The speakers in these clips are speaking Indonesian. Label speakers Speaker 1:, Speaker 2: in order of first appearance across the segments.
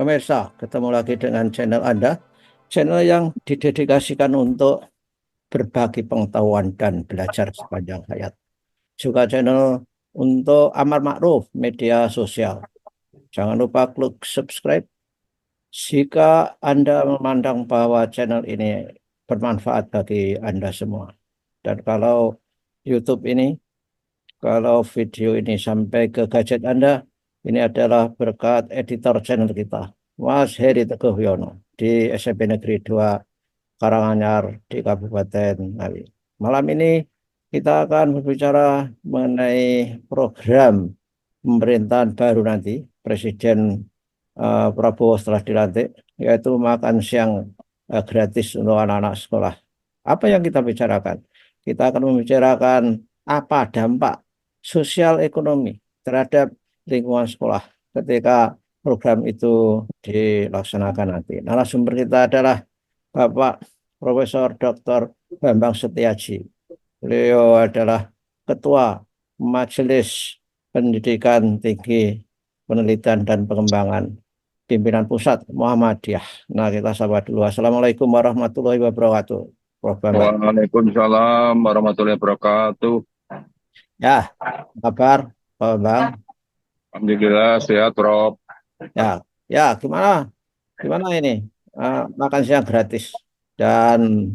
Speaker 1: Pemirsa, ketemu lagi dengan channel Anda, channel yang didedikasikan untuk berbagi pengetahuan dan belajar sepanjang hayat. Juga channel untuk amar makruf media sosial. Jangan lupa klik subscribe jika Anda memandang bahwa channel ini bermanfaat bagi Anda semua. Dan kalau YouTube ini, kalau video ini sampai ke gadget Anda, ini adalah berkat editor channel kita, Mas Heri Teguh Yono, di SMP Negeri 2 Karanganyar di Kabupaten Ngawi. Malam ini kita akan berbicara mengenai program pemerintahan baru nanti, Presiden Prabowo setelah dilantik, yaitu makan siang gratis untuk anak-anak sekolah. Apa yang kita bicarakan? Kita akan membicarakan apa dampak sosial ekonomi terhadap lingkungan sekolah ketika program itu dilaksanakan nanti. Narasumber kita adalah Bapak Profesor Dr. Bambang Setiaji. Beliau adalah Ketua Majelis Pendidikan Tinggi Penelitian dan Pengembangan Pimpinan Pusat Muhammadiyah. Nah, kita sapa dulu. Assalamualaikum warahmatullahi wabarakatuh, Prof. Bambang.
Speaker 2: Waalaikumsalam warahmatullahi wabarakatuh.
Speaker 1: Ya, kabar Pak Bambang?
Speaker 2: Alhamdulillah sehat, Rob.
Speaker 1: Ya, ya, gimana ini? Makan siang gratis. Dan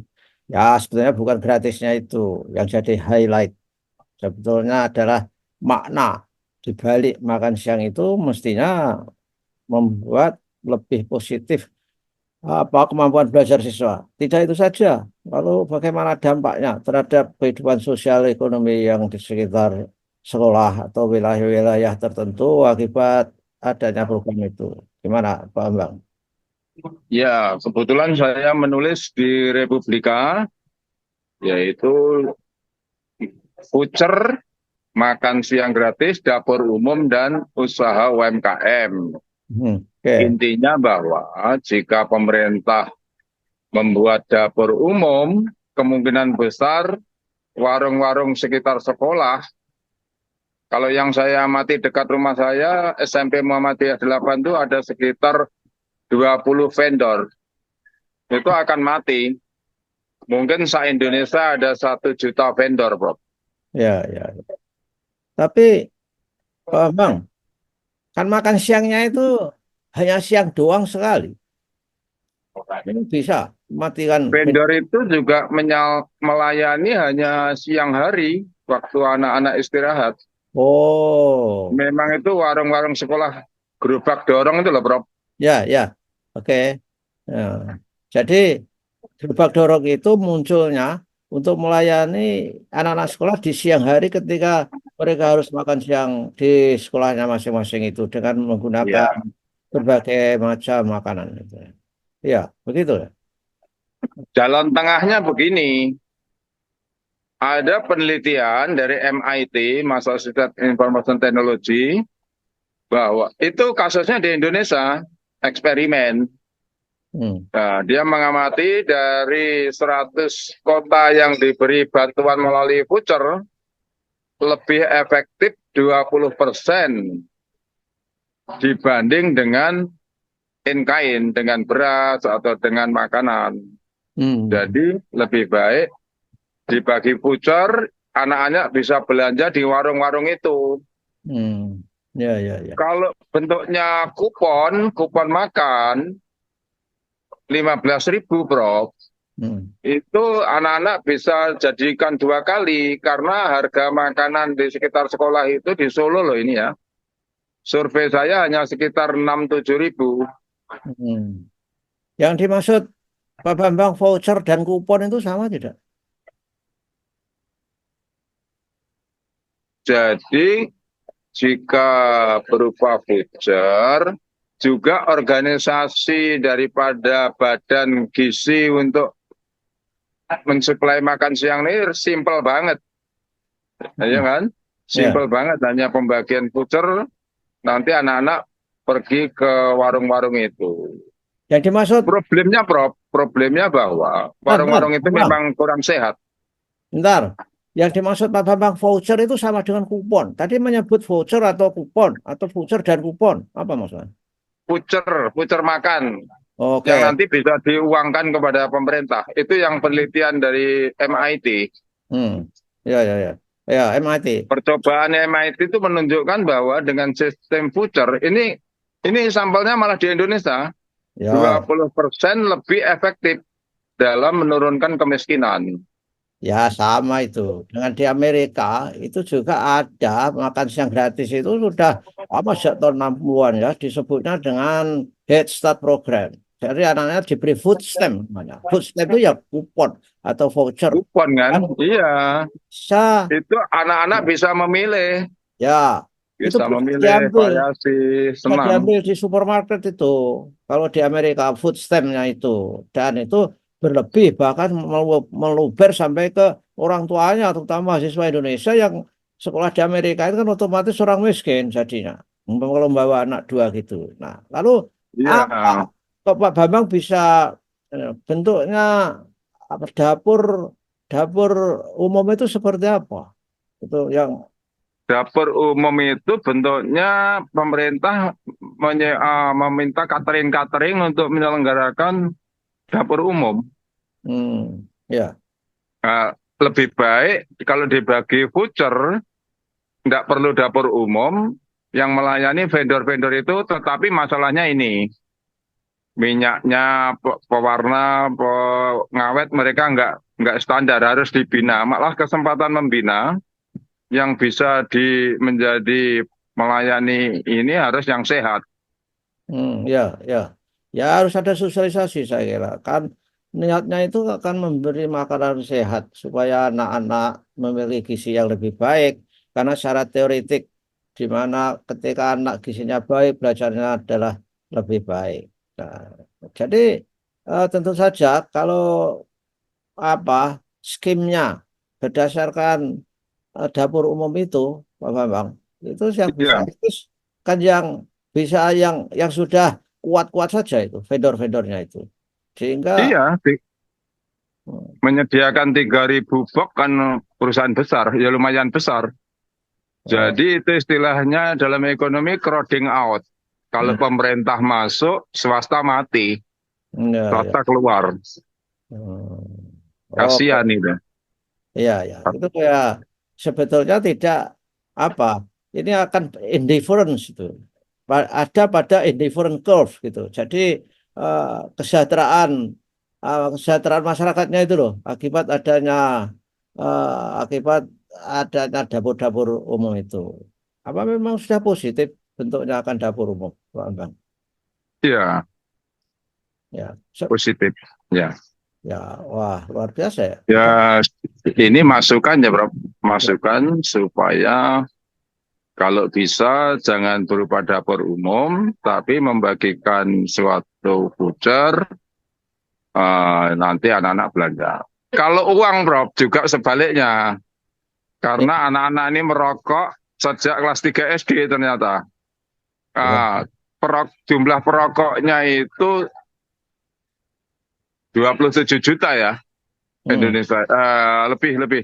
Speaker 1: ya, sebetulnya bukan gratisnya itu yang jadi highlight. Sebetulnya adalah makna di balik makan siang itu mestinya membuat lebih positif apa kemampuan belajar siswa. Tidak itu saja. Lalu bagaimana dampaknya terhadap kehidupan sosial ekonomi yang di sekitar sekolah atau wilayah-wilayah tertentu akibat adanya program itu. Gimana, Pak Bambang?
Speaker 2: Ya, kebetulan saya menulis di Republika, yaitu voucher, makan siang gratis, dapur umum, dan usaha UMKM.
Speaker 1: Oke.
Speaker 2: Intinya bahwa jika pemerintah membuat dapur umum, kemungkinan besar warung-warung sekitar sekolah, kalau yang saya amati dekat rumah saya, SMP Muhammadiyah 8 itu ada sekitar 20 vendor. Itu akan mati. Mungkin se-Indonesia ada 1 juta vendor, Bro.
Speaker 1: Ya, ya. Tapi Pak Bambang, kan makan siangnya itu hanya siang doang sekali. Ini bisa matikan.
Speaker 2: Vendor itu juga melayani hanya siang hari, waktu anak-anak istirahat.
Speaker 1: Oh,
Speaker 2: Memang itu warung-warung sekolah gerobak dorong itu loh, Bro.
Speaker 1: ya, ya. Oke. Ya. Jadi gerobak dorong itu munculnya untuk melayani anak-anak sekolah di siang hari ketika mereka harus makan siang di sekolahnya masing-masing itu dengan menggunakan
Speaker 2: Iya.
Speaker 1: berbagai macam makanan itu. Ya, begitu ya.
Speaker 2: Jalan tengahnya begini, ada penelitian dari MIT, Massachusetts Information Technology, bahwa itu kasusnya di Indonesia, eksperimen.
Speaker 1: Hmm.
Speaker 2: Nah, dia mengamati dari 100 kota yang diberi bantuan melalui voucher, lebih efektif 20% dibanding dengan in-kind, dengan beras atau dengan makanan.
Speaker 1: Hmm.
Speaker 2: Jadi lebih baik dibagi voucher, anak-anak bisa belanja di warung-warung itu.
Speaker 1: Hmm. Ya, ya, ya.
Speaker 2: Kalau bentuknya kupon, kupon makan, 15.000, Bro.
Speaker 1: Hmm.
Speaker 2: Itu anak-anak bisa jadikan 2 kali karena harga makanan di sekitar sekolah itu di Solo loh ini ya. Survei saya hanya sekitar 6-7 ribu.
Speaker 1: Hmm. Yang dimaksud Pak Bambang voucher dan kupon itu sama tidak?
Speaker 2: Jadi jika berupa voucher, juga organisasi daripada Badan Gizi untuk mensuplai makan siang ini simple banget. Ya
Speaker 1: Hmm.
Speaker 2: kan?
Speaker 1: Ya.
Speaker 2: Simple banget, hanya pembagian voucher, nanti anak-anak pergi ke warung-warung itu.
Speaker 1: Yang dimaksud,
Speaker 2: Problemnya, Prof, problemnya bahwa
Speaker 1: bentar,
Speaker 2: warung-warung itu
Speaker 1: Bambang.
Speaker 2: memang kurang sehat.
Speaker 1: Bentar. Yang dimaksud Pak Bambang voucher itu sama dengan kupon. Tadi menyebut voucher atau kupon atau voucher dan kupon. Apa maksudnya?
Speaker 2: voucher makan yang
Speaker 1: Oke.
Speaker 2: nanti bisa diuangkan kepada pemerintah. Itu yang penelitian dari MIT.
Speaker 1: Hmm. Ya, ya, ya. Ya, MIT.
Speaker 2: Percobaan MIT itu menunjukkan bahwa dengan sistem voucher ini sampelnya malah di Indonesia
Speaker 1: Ya,
Speaker 2: 20% lebih efektif dalam menurunkan kemiskinan.
Speaker 1: ya sama itu. Dengan di Amerika itu juga ada makan siang gratis itu sudah apa sejak tahun 60-an ya disebutnya dengan Head Start Program. Jadi anaknya diberi food stamp namanya. Food stamp itu ya kupon atau voucher.
Speaker 2: Kupon kan?
Speaker 1: Kan
Speaker 2: Iya,
Speaker 1: bisa
Speaker 2: itu anak-anak bisa memilih,
Speaker 1: ya itu
Speaker 2: bisa
Speaker 1: bisa
Speaker 2: memilih
Speaker 1: diambil.
Speaker 2: variasi,
Speaker 1: Bisa
Speaker 2: senang.
Speaker 1: diambil di supermarket itu. Kalau di Amerika food stamp-nya itu. Dan itu berlebih bahkan meluber sampai ke orang tuanya, terutama mahasiswa Indonesia yang sekolah di Amerika itu kan otomatis orang miskin jadinya. Kalau membawa anak dua gitu. Nah, lalu
Speaker 2: Iya,
Speaker 1: apa? Kok Pak Bambang bisa bentuknya apa, dapur dapur umum itu seperti apa? Itu yang
Speaker 2: dapur umum itu bentuknya pemerintah meminta catering-catering untuk menyelenggarakan dapur umum.
Speaker 1: ya.
Speaker 2: Nah, lebih baik kalau dibagi voucher, tidak perlu dapur umum yang melayani vendor-vendor itu, tetapi masalahnya ini minyaknya, pewarna, pengawet mereka nggak standar harus dibina. Malah kesempatan membina yang bisa menjadi melayani ini harus yang sehat.
Speaker 1: Ya, ya, ya harus ada sosialisasi saya kira. Kan niatnya itu akan memberi makanan sehat supaya anak-anak memiliki gizi yang lebih baik. Karena syarat teoretik di mana ketika anak gizinya baik, belajarnya adalah lebih baik. Nah, jadi tentu saja kalau apa skimnya berdasarkan dapur umum itu, Pak Bambang, itu yang bisa
Speaker 2: Iya,
Speaker 1: akses kan yang bisa yang sudah kuat-kuat saja itu vendor-vendornya itu. Sehingga
Speaker 2: iya. Menyediakan 3.000 box kan perusahaan besar, ya lumayan besar.
Speaker 1: oh,
Speaker 2: Jadi itu istilahnya dalam ekonomi crowding out. Kalau
Speaker 1: hmm,
Speaker 2: pemerintah masuk, swasta mati,
Speaker 1: ya, ya.
Speaker 2: swasta keluar.
Speaker 1: Hmm. Oke,
Speaker 2: Kasihan itu.
Speaker 1: ya, ya. Itu kayak sebetulnya tidak apa. Ini akan indifference itu. Ada pada indifferent curve gitu. Jadi eh, kesejahteraan kesejahteraan masyarakatnya itu loh akibat adanya dapur-dapur umum itu. Apa memang sudah positif bentuknya akan dapur umum, Pak Bambang?
Speaker 2: Ya,
Speaker 1: Ya,
Speaker 2: positif. Ya,
Speaker 1: ya, wah luar biasa ya.
Speaker 2: ya ini masukan ya, Bro. Masukan supaya kalau bisa jangan berupa dapur umum, tapi membagikan suatu voucher nanti anak-anak belanja. Kalau uang, Bro, juga sebaliknya.
Speaker 1: Ya,
Speaker 2: Karena anak-anak ini merokok sejak kelas 3 SD ternyata.
Speaker 1: ya.
Speaker 2: Jumlah perokoknya itu 27 juta ya,
Speaker 1: Hmm.
Speaker 2: Indonesia. Lebih.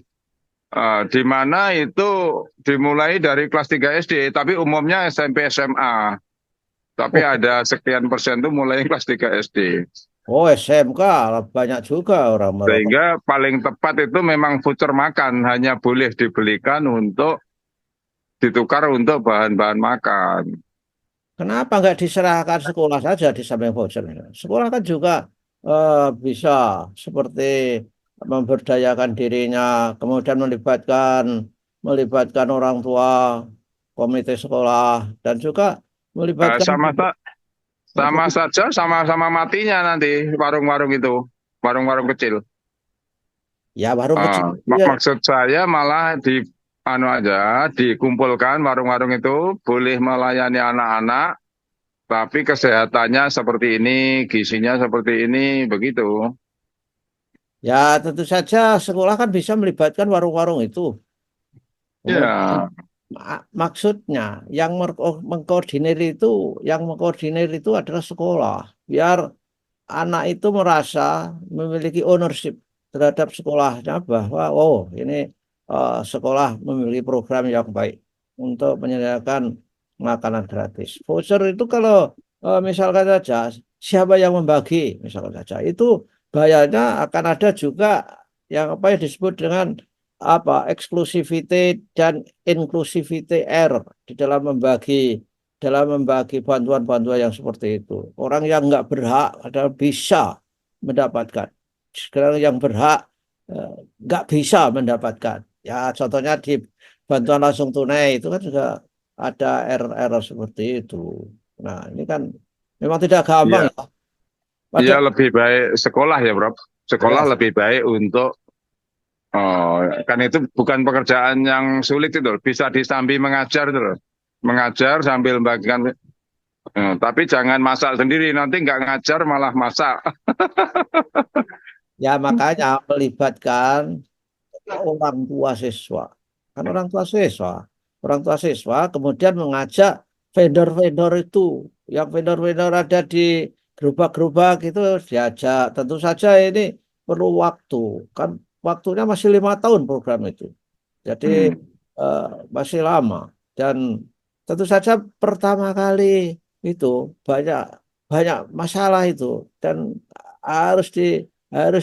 Speaker 2: Di mana itu dimulai dari kelas 3 SD, tapi umumnya SMP SMA. Tapi
Speaker 1: Oh,
Speaker 2: ada sekian persen itu mulai kelas 3 SD.
Speaker 1: oh, SMK banyak juga orang merokok.
Speaker 2: Sehingga paling tepat itu memang voucher makan, hanya boleh dibelikan untuk ditukar untuk bahan-bahan makan.
Speaker 1: Kenapa nggak diserahkan sekolah saja di samping voucher? Sekolah kan juga bisa seperti memberdayakan dirinya, kemudian melibatkan melibatkan orang tua, komite sekolah, dan juga
Speaker 2: Nah,
Speaker 1: melibatkan
Speaker 2: sama saja, sama-sama matinya nanti warung-warung itu, warung-warung kecil.
Speaker 1: ya warung kecil. Ya,
Speaker 2: Maksud saya malah anu aja, dikumpulkan warung-warung itu boleh melayani anak-anak, tapi kesehatannya seperti ini, gizinya seperti ini, begitu.
Speaker 1: ya tentu saja sekolah kan bisa melibatkan warung-warung itu. Kemudian
Speaker 2: Ya,
Speaker 1: maksudnya yang mengkoordinir itu adalah sekolah. Biar anak itu merasa memiliki ownership terhadap sekolahnya bahwa oh ini sekolah memiliki program yang baik untuk menyediakan makanan gratis. Voucher itu kalau Misalkan saja siapa yang membagi, misalkan saja itu bahayanya akan ada juga yang apa yang disebut dengan apa exclusivity dan inclusivity error di dalam membagi bantuan-bantuan yang seperti itu. Orang yang nggak berhak adalah bisa mendapatkan, sekarang yang berhak eh, nggak bisa mendapatkan. Ya contohnya di bantuan langsung tunai itu kan juga ada error-error seperti itu. Nah, ini kan memang tidak gampang
Speaker 2: Ya,
Speaker 1: ya. Pada
Speaker 2: ya lebih baik sekolah ya, Bro.
Speaker 1: ya,
Speaker 2: Sekolah lebih baik untuk kan itu bukan pekerjaan yang sulit itu loh. Bisa disambi mengajar itu loh. Mengajar sambil membagikan. Tapi jangan masak sendiri, nanti nggak ngajar malah masak.
Speaker 1: ya makanya melibatkan orang tua siswa. Kan orang tua siswa kemudian mengajak vendor-vendor itu, yang vendor-vendor ada di gerobak-gerobak itu diajak. Tentu saja ini perlu waktu. Kan waktunya masih 5 tahun program itu. Jadi
Speaker 2: Hmm.
Speaker 1: eh, masih lama dan tentu saja pertama kali itu banyak banyak masalah itu dan harus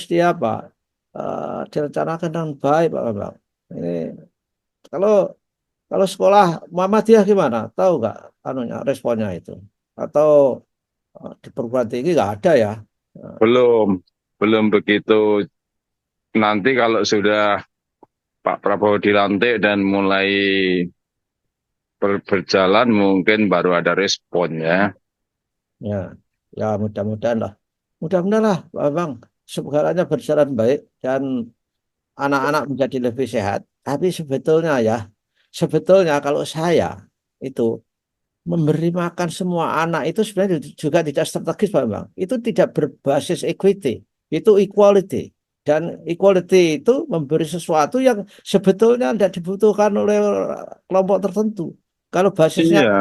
Speaker 1: di apa direncanakan dengan baik Pak Bambang. Ini kalau kalau sekolah Muhammadiyah gimana? Tahu nggak anunya responnya itu? Atau di perguruan tinggi nggak ada ya? Eh,
Speaker 2: Belum, belum begitu. Nanti kalau sudah Pak Prabowo dilantik dan mulai berjalan, mungkin baru ada responnya.
Speaker 1: Ya, ya mudah-mudahan lah. Mudah-mudahan lah, Pak Bambang. Segalanya berjalan baik dan anak-anak menjadi lebih sehat. Tapi sebetulnya kalau saya itu memberi makan semua anak itu sebenarnya juga tidak strategis, Pak Bambang. Itu tidak berbasis equity, itu equality. Dan equality itu memberi sesuatu yang sebetulnya tidak dibutuhkan oleh kelompok tertentu. Kalau basisnya
Speaker 2: Iya,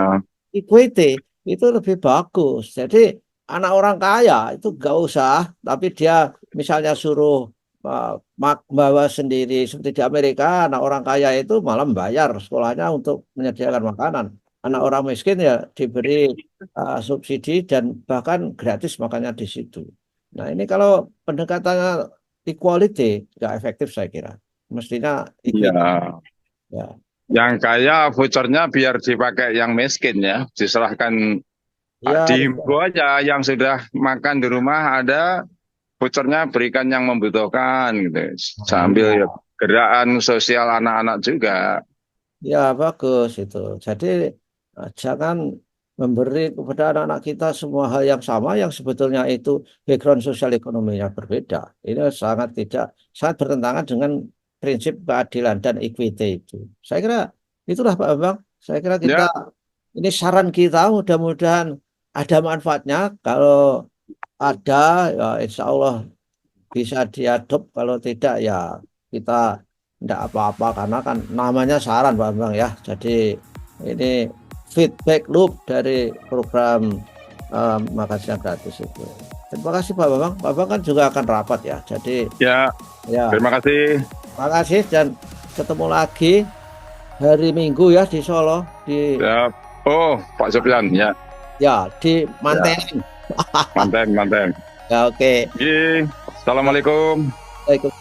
Speaker 1: equity itu lebih bagus. Jadi anak orang kaya itu nggak usah, tapi dia misalnya suruh uh, bawa sendiri seperti di Amerika, anak orang kaya itu malah membayar sekolahnya untuk menyediakan makanan. Anak orang miskin ya diberi subsidi dan bahkan gratis makannya di situ. Nah ini kalau pendekatannya equality nggak efektif saya kira. Mestinya
Speaker 2: iya.
Speaker 1: equity. Ya,
Speaker 2: Yang kaya vouchernya biar dipakai yang miskin ya. Diserahkan,
Speaker 1: ya,
Speaker 2: dihimbau aja yang sudah makan di rumah ada vouchernya berikan yang membutuhkan gitu. Sambil ya,
Speaker 1: iya.
Speaker 2: gerakan sosial anak-anak juga.
Speaker 1: Ya, bagus itu. Jadi jangan memberi kepada anak-anak kita semua hal yang sama yang sebetulnya itu background sosial ekonominya berbeda. Ini sangat bertentangan dengan prinsip keadilan dan equity itu. Saya kira itulah Pak Bambang. Saya kira kita
Speaker 2: Ya,
Speaker 1: ini saran kita mudah-mudahan ada manfaatnya. Kalau ada ya insya Allah bisa diadop, kalau tidak ya kita tidak apa-apa karena kan namanya saran Pak Bambang ya. Jadi ini feedback loop dari program makan siang gratis itu. Terima kasih Pak Bambang. Pak Bambang kan juga akan rapat ya. Jadi
Speaker 2: ya.
Speaker 1: ya
Speaker 2: Terima kasih.
Speaker 1: terima kasih dan ketemu lagi hari Minggu ya di Solo di
Speaker 2: Ya. Oh, Pak Sofyan, ya,
Speaker 1: di
Speaker 2: ya,
Speaker 1: Manten.
Speaker 2: manten, manten.
Speaker 1: Ya oke.
Speaker 2: Ye. Assalamualaikum.
Speaker 1: Baik.